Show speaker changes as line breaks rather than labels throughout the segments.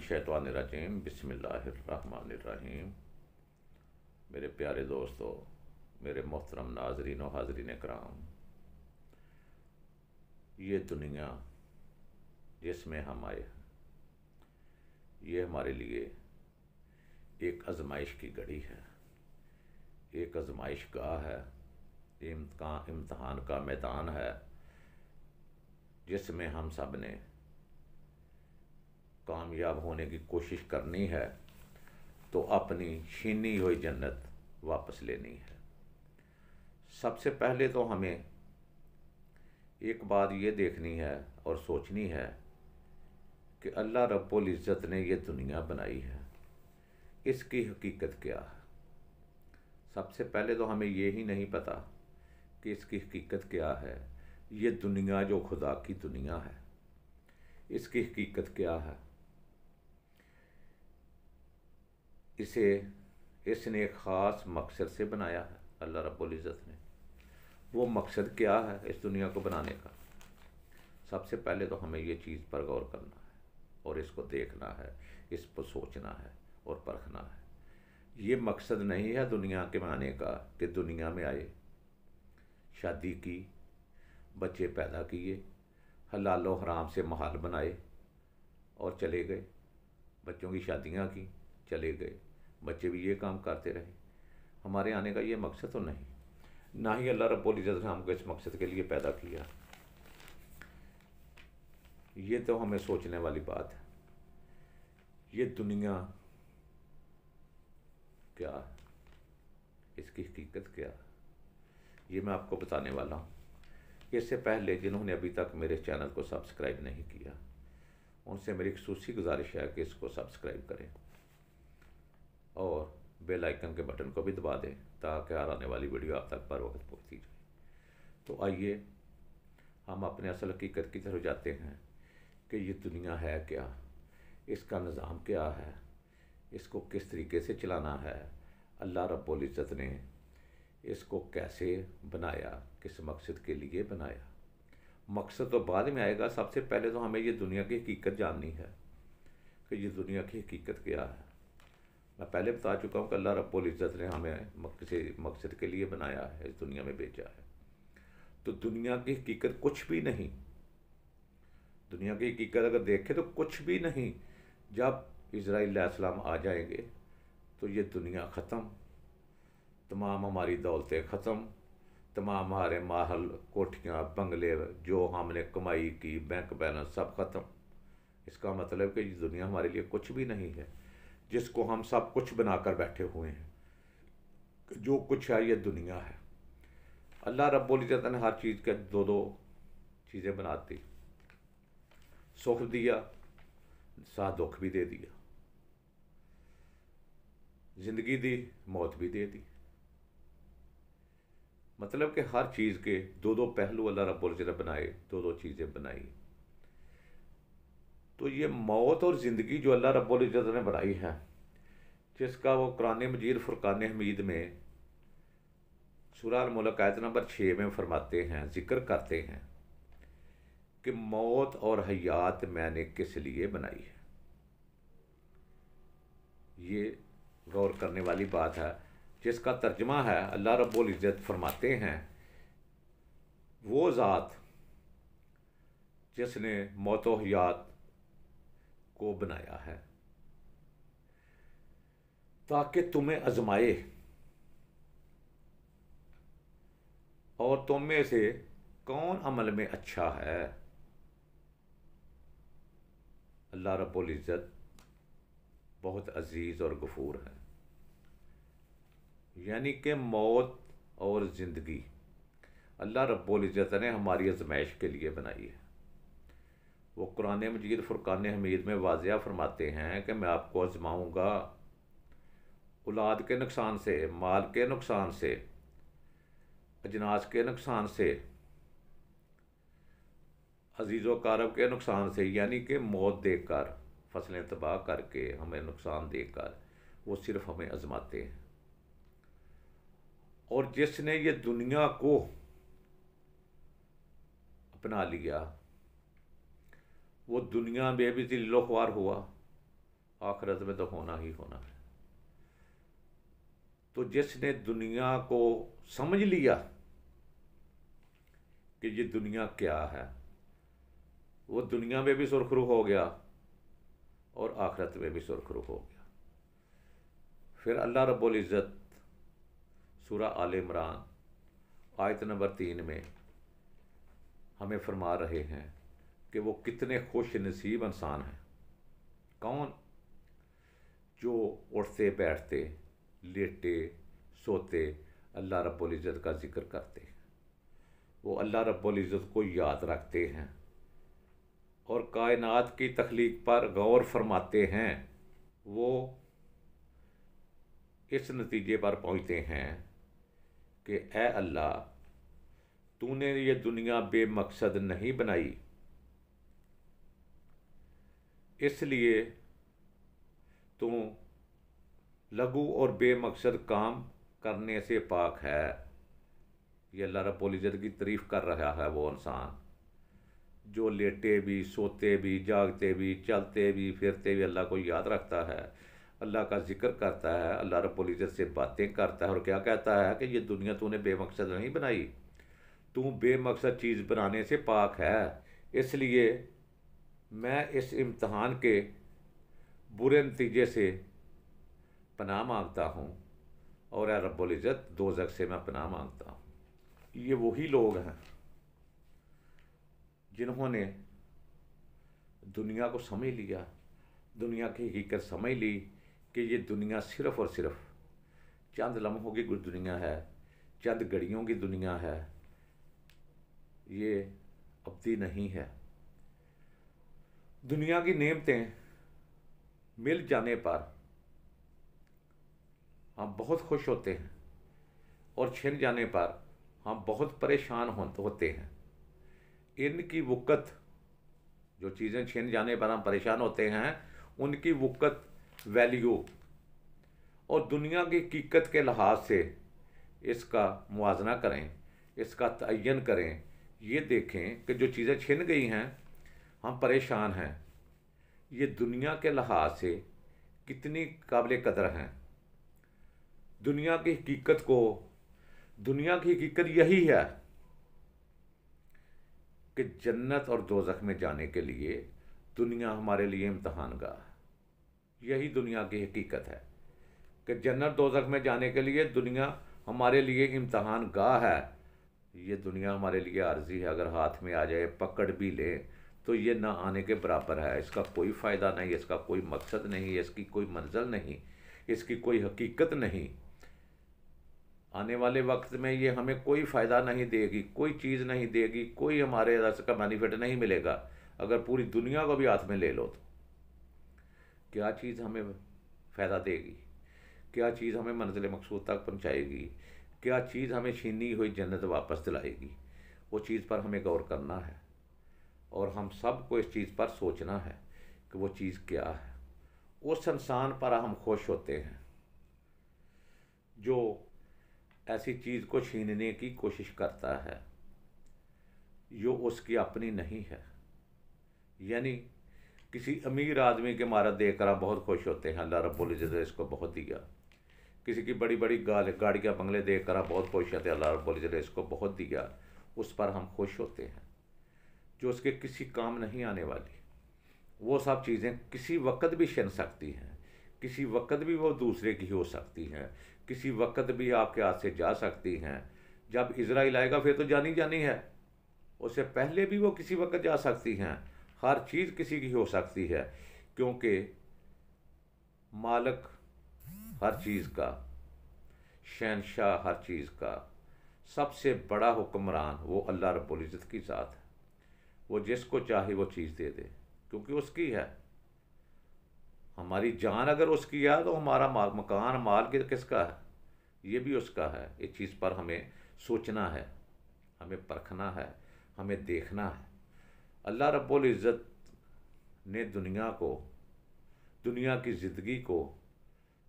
मिनश्शैतानिर्रजीम बिस्मिल्लाहिर्रहमानिर्रहीम। मेरे प्यारे दोस्तों, मेरे मोहतरम नाज़रीन व हाज़रीन कराम, ये दुनिया जिसमें हम आए ये हमारे लिए एक आजमाइश की घड़ी है, एक आजमाइश गाह है, इम्तहान का मैदान है जिसमें हम सब ने कामयाब होने की कोशिश करनी है तो अपनी छीनी हुई जन्नत वापस लेनी है। सबसे पहले तो हमें एक बात ये देखनी है और सोचनी है कि अल्लाह रब्बुल इज़्ज़त ने ये दुनिया बनाई है, इसकी हकीकत क्या है। सबसे पहले तो हमें ये ही नहीं पता कि इसकी हकीकत क्या है। ये दुनिया जो खुदा की दुनिया है, इसकी हकीकत क्या है। इसने एक ख़ास मकसद से बनाया है अल्लाह रब्बुल इज़्ज़त ने। वो मकसद क्या है इस दुनिया को बनाने का। सबसे पहले तो हमें ये चीज़ पर गौर करना है और इसको देखना है, इस पर सोचना है और परखना है। ये मकसद नहीं है दुनिया के बनाने का कि दुनिया में आए, शादी की, बच्चे पैदा किए, हलाल व हराम से माहौल बनाए और चले गए, बच्चों की शादियां की, चले गए, बच्चे भी ये काम करते रहे। हमारे आने का ये मकसद तो नहीं, ना ही अल्लाह रब्बुल इज़्ज़त ने हमको इस मकसद के लिए पैदा किया। ये तो हमें सोचने वाली बात है। ये दुनिया क्या है, इसकी हकीकत क्या है, ये मैं आपको बताने वाला हूँ। इससे पहले जिन्होंने अभी तक मेरे चैनल को सब्सक्राइब नहीं किया, उनसे मेरी खसूसी गुजारिश है कि इसको सब्सक्राइब करें और बेल आइकन के बटन को भी दबा दें ताकि हर आने वाली वीडियो आप तक बर वक्त पहुँचती जाए। तो आइए हम अपने असल हकीकत की तरफ जाते हैं कि ये दुनिया है क्या, इसका निज़ाम क्या है, इसको किस तरीके से चलाना है, अल्लाह रब्बुल इज़्ज़त ने इसको कैसे बनाया, किस मकसद के लिए बनाया। मकसद तो बाद में आएगा, सबसे पहले तो हमें ये दुनिया की हकीकत जाननी है कि ये दुनिया की हकीकत क्या है। मैं पहले बता चुका हूँ कि अल्लाह रब्बुल इज़्ज़त ने हमें किसी मकसद के लिए बनाया है, इस दुनिया में भेजा है। तो दुनिया की हकीकत कुछ भी नहीं, दुनिया की हकीकत अगर देखें तो कुछ भी नहीं। जब इज़राइल अलैहिस्सलाम आ जाएंगे तो ये दुनिया ख़त्म, तमाम हमारी दौलतें ख़त्म, तमाम हमारे महल, कोठियाँ, बंगले, जो हमने कमाई की, बैंक बैलेंस सब ख़त्म। इसका मतलब कि ये दुनिया हमारे लिए कुछ भी नहीं है, जिसको हम सब कुछ बनाकर बैठे हुए हैं। जो कुछ है ये दुनिया है। अल्लाह रब्बुल इज़्ज़त ने हर चीज़ के दो दो चीज़ें बनाती, सुख दिया, साथ दुख भी दे दिया, ज़िंदगी दी, मौत भी दे दी। मतलब कि हर चीज़ के दो दो पहलू अल्लाह रब्बुल इज़्ज़त ने बनाए, दो दो चीज़ें बनाई। तो ये मौत और ज़िंदगी जो अल्लाह रब्बुल इज़्ज़त ने बनाई है, जिसका वो कुरान मजीद फुरकान हमीद में सूरह अल मुल्क आयत नंबर 6 में फरमाते हैं, जिक्र करते हैं कि मौत और हयात मैंने किस लिए बनाई है। ये गौर करने वाली बात है, जिसका तर्जमा है अल्लाह रब्बुल इज़्ज़त फरमाते हैं, वो ज़ात जिसने मौत और हयात को बनाया है ताकि तुम्हें आजमाए और तुम में से कौन अमल में अच्छा है। अल्लाह रब्बुल इज़्ज़त बहुत अजीज़ और गफूर है। यानी कि मौत और ज़िंदगी अल्लाह रब्बुल इज़्ज़त ने हमारी आजमाइश के लिए बनाई है। वो कुरान मजीद फुरकान हमीद में वाज़िया फरमाते हैं कि मैं आपको आजमाऊँगा औलाद के नुकसान से, माल के नुकसान से, अजनास के नुकसान से, अजीज़ व कारब के नुकसान से। यानी कि मौत देकर, फसलें तबाह करके, हमें नुकसान देकर वो सिर्फ हमें आजमाते हैं। और जिसने ये दुनिया को अपना लिया वो दुनिया में भी ज़िल्लो ख्वार हुआ आखिरत में तो होना ही होना है। तो जिसने दुनिया को समझ लिया कि ये दुनिया क्या है, वो दुनिया में भी सुरखरू हो गया और आखिरत में भी सुरखरू हो गया। फिर अल्लाह रब्बुल इज़्ज़त सूरा आल इमरान आयत नंबर 3 में हमें फरमा रहे हैं कि वो कितने खुश नसीब इंसान हैं। कौन? जो उठते बैठते लेटे सोते अल्लाह रब्बुल इज़्ज़त का जिक्र करते हैं, वो अल्लाह रब्बुल इज़्ज़त को याद रखते हैं और कायनात की तख्लीक पर गौर फरमाते हैं। वो इस नतीजे पर पहुँचते हैं कि ए अल्लाह, तूने ये दुनिया बेमकसद नहीं बनाई, इसलिए तू लघु और बेमकसद काम करने से पाक है। ये अल्लाह रब्बुल इज़्ज़त की तारीफ़ कर रहा है वो इंसान जो लेटे भी सोते भी जागते भी चलते भी फिरते भी अल्लाह को याद रखता है, अल्लाह का जिक्र करता है, अल्लाह रब्बुल इज़्ज़त से बातें करता है और क्या कहता है कि ये दुनिया तूने बेमकसद नहीं बनाई, तू बेमकसद चीज़ बनाने से पाक है। इसलिए मैं इस इम्तहान के बुरे नतीजे से पनाह मांगता हूँ और ए रब्बुल इज़्ज़त दोज़ख से मैं पनाह मांगता हूँ। ये वही लोग हैं जिन्होंने दुनिया को समझ लिया, दुनिया की हकीकत समझ ली कि ये दुनिया सिर्फ़ और सिर्फ चंद लम्हों की दुनिया है, चंद घड़ियों की दुनिया है, ये अब्दी नहीं है। दुनिया की नेमतें मिल जाने पर हम बहुत खुश होते हैं और छिन जाने पर हम बहुत परेशान होते हैं। इनकी वक़्त, जो चीज़ें छिन जाने पर हम परेशान होते हैं, उनकी वक़्त वैल्यू और दुनिया की हकीकत के लिहाज से इसका मुआजना करें, इसका तयन करें। ये देखें कि जो चीज़ें छिन गई हैं, हम परेशान हैं, ये दुनिया के लिहाज से कितनी काबिल कदर हैं। दुनिया की हकीकत को, दुनिया की हकीकत यही है कि जन्नत और दोज़ख में जाने के लिए दुनिया हमारे लिए इम्तहान गाह है। यही दुनिया की हकीकत है कि जन्नत दोज़ख में जाने के लिए दुनिया हमारे लिए इम्तहान गाह है। ये दुनिया हमारे लिए आर्जी है, अगर हाथ में आ जाए, पकड़ भी ले, तो ये ना आने के बराबर है। इसका कोई फ़ायदा नहीं, इसका कोई मकसद नहीं, इसकी कोई मंजिल नहीं, इसकी कोई हकीकत नहीं। आने वाले वक्त में ये हमें कोई फ़ायदा नहीं देगी, कोई चीज़ नहीं देगी, कोई हमारे रस का बेनिफिट नहीं मिलेगा। अगर पूरी दुनिया को भी हाथ में ले लो तो क्या चीज़ हमें फ़ायदा देगी? क्या चीज़ हमें मंजिल मकसूद तक पहुँचाएगी? क्या चीज़ हमें छीनी हुई जन्नत वापस दिलाएगी? वो चीज़ पर हमें गौर करना है और हम सब को इस चीज़ पर सोचना है कि वो चीज़ क्या है। उस इंसान पर हम खुश होते हैं जो ऐसी चीज़ को छीनने की कोशिश करता है जो उसकी अपनी नहीं है। यानी किसी अमीर आदमी के इमारत देखकर आप बहुत खुश होते हैं, अल्लाह रब्बुल इज़्ज़त ने इसको बहुत दिया। किसी की बड़ी बड़ी गाड़ियाँ बंगले देखकर आप बहुत खुश होते हैं, अल्लाह रब्बुल इज़्ज़त ने इसको बहुत दिया, उस पर हम खुश होते हैं। जो उसके किसी काम नहीं आने वाली, वो सब चीज़ें किसी वक्त भी छिन सकती हैं, किसी वक्त भी वो दूसरे की हो सकती हैं, किसी वक्त भी आपके हाथ से जा सकती हैं। जब इज़राइल आएगा फिर तो जानी जानी है, उससे पहले भी वो किसी वक्त जा सकती हैं। हर चीज़ किसी की हो सकती है, क्योंकि मालिक हर चीज़ का, शहनशाह हर चीज़ का, सबसे बड़ा हुक्मरान वो अल्लाह रब्बुल इज़्ज़त की ज़ात है। वो जिसको चाहे वो चीज़ दे दे, क्योंकि उसकी है। हमारी जान अगर उसकी है तो हमारा मकान माल किसका है? ये भी उसका है। इस चीज़ पर हमें सोचना है, हमें परखना है, हमें देखना है। अल्लाह रब्बुल इज़्ज़त ने दुनिया को, दुनिया की ज़िंदगी को,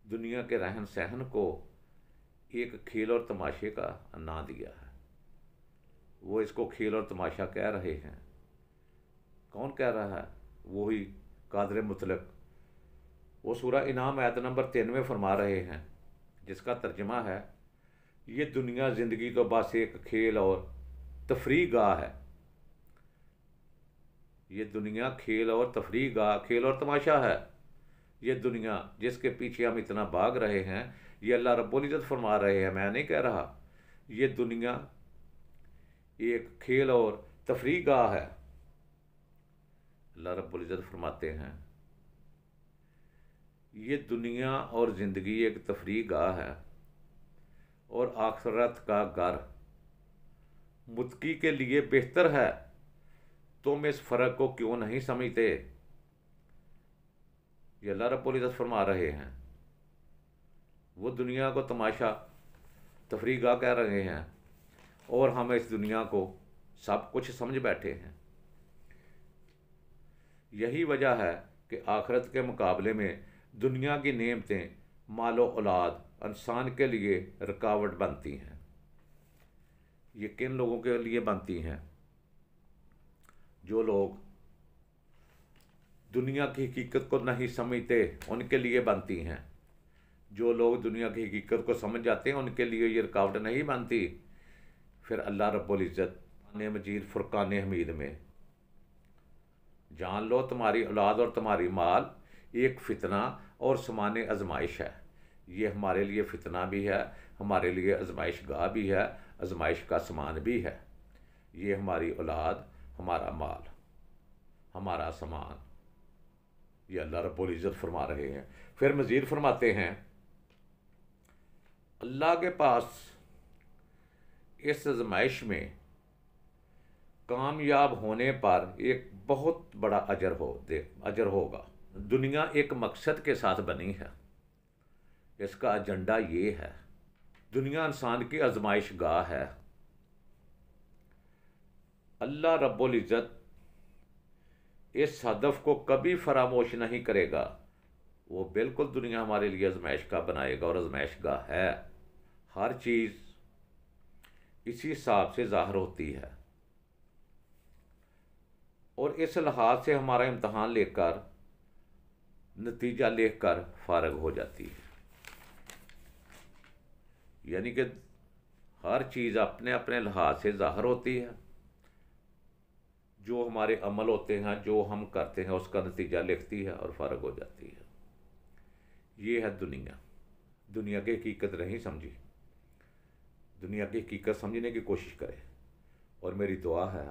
दुनिया के रहन सहन को एक खेल और तमाशे का ना दिया है। वो इसको खेल और तमाशा कह रहे हैं। कौन कह रहा है? वही कादिर मुतलक वो सूरा इनाम आयत नंबर 3 में फरमा रहे हैं, जिसका तर्जमा है, ये दुनिया ज़िंदगी तो बस एक खेल और तफरीह गाह है। ये दुनिया खेल और तफरीह गाह, खेल और तमाशा है। ये दुनिया जिसके पीछे हम इतना भाग रहे हैं, ये अल्लाह रब्बुल इज़्ज़त फरमा रहे हैं, मैं नहीं कह रहा। ये दुनिया एक खेल और तफरीह गाह है। अल्लाह रब्बुल इज़्ज़त फरमाते हैं, ये दुनिया और ज़िंदगी एक तफरीह गाह है और आखिरत का घर मुत्की के लिए बेहतर है। तुम इस फ़र्क को क्यों नहीं समझते? ये अल्लाह रब्बुल इज़्ज़त फरमा रहे हैं। वो दुनिया को तमाशा तफरीह गाह कह रहे हैं और हम इस दुनिया को सब कुछ समझ बैठे हैं। यही वजह है कि आखिरत के मुकाबले में दुनिया की नेमतें, मालो औलाद इंसान के लिए रुकावट बनती हैं। ये किन लोगों के लिए बनती हैं? जो लोग दुनिया की हकीकत को नहीं समझते, उनके लिए बनती हैं। जो लोग दुनिया की हकीकत को समझ जाते हैं, उनके लिए ये रुकावट नहीं बनती। फिर अल्लाह रब्बुल इज़्ज़त ने मजीद फुरकान हमीद में, जान लो तुम्हारी औलाद और तुम्हारी माल एक फ़ितना और समान आजमाइश है। ये हमारे लिए फ़ितना भी है, हमारे लिए आजमाइश गाह भी है, आजमाइश का समान भी है। ये हमारी औलाद, हमारा माल, हमारा सामान, ये अल्लाह रब्बुल इज़्ज़त फरमा रहे हैं। फिर मज़ीद फरमाते हैं, अल्लाह के पास इस आजमाइश में कामयाब होने पर एक बहुत बड़ा अजर होगा। दुनिया एक मकसद के साथ बनी है। इसका एजेंडा ये है, दुनिया इंसान की आजमाइश गाह है। अल्लाह रब्बुल इज़्ज़त इस हदफ को कभी फरामोश नहीं करेगा। वो बिल्कुल दुनिया हमारे लिए आजमाइश का बनाएगा और आजमाइश गाह है। हर चीज़ इसी हिसाब से ज़ाहिर होती है और इस लिहाज से हमारा इम्तहान लेकर, नतीजा लेकर फारग हो जाती है। यानी कि हर चीज़ अपने अपने लिहाज से ज़ाहिर होती है। जो हमारे अमल होते हैं, जो हम करते हैं, उसका नतीजा लिखती है और फारग हो जाती है। ये है दुनिया। दुनिया की हकीकत नहीं समझी, दुनिया की हकीकत समझने की कोशिश करें। और मेरी दुआ है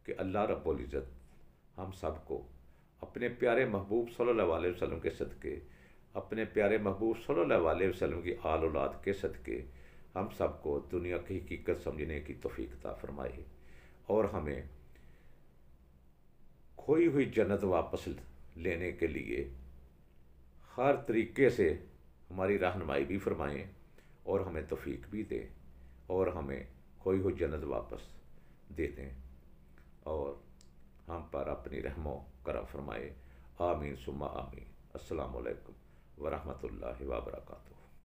कि अल्लाह रब्बुल इज़्ज़त हम सबको अपने प्यारे महबूब सल्लल्लाहु अलैहि वसल्लम के सदक़े, अपने प्यारे महबूब सल्लल्लाहु अलैहि वसल्लम की आल औलाद के सदक़े हम सबको दुनिया की हकीकत समझने की तौफ़ीक अता फ़रमाए और हमें खोई हुई जन्नत वापस लेने के लिए हर तरीके से हमारी रहनुमाई भी फरमाएँ और हमें तौफ़ीक भी दें और हमें खोई हुई जन्नत वापस दे दें और हम पर अपनी रहमो करम फरमाए। आमीन सुम्मा आमीन। अस्सलामु अलैकुम व रहमतुल्लाहि व बरकातुहू।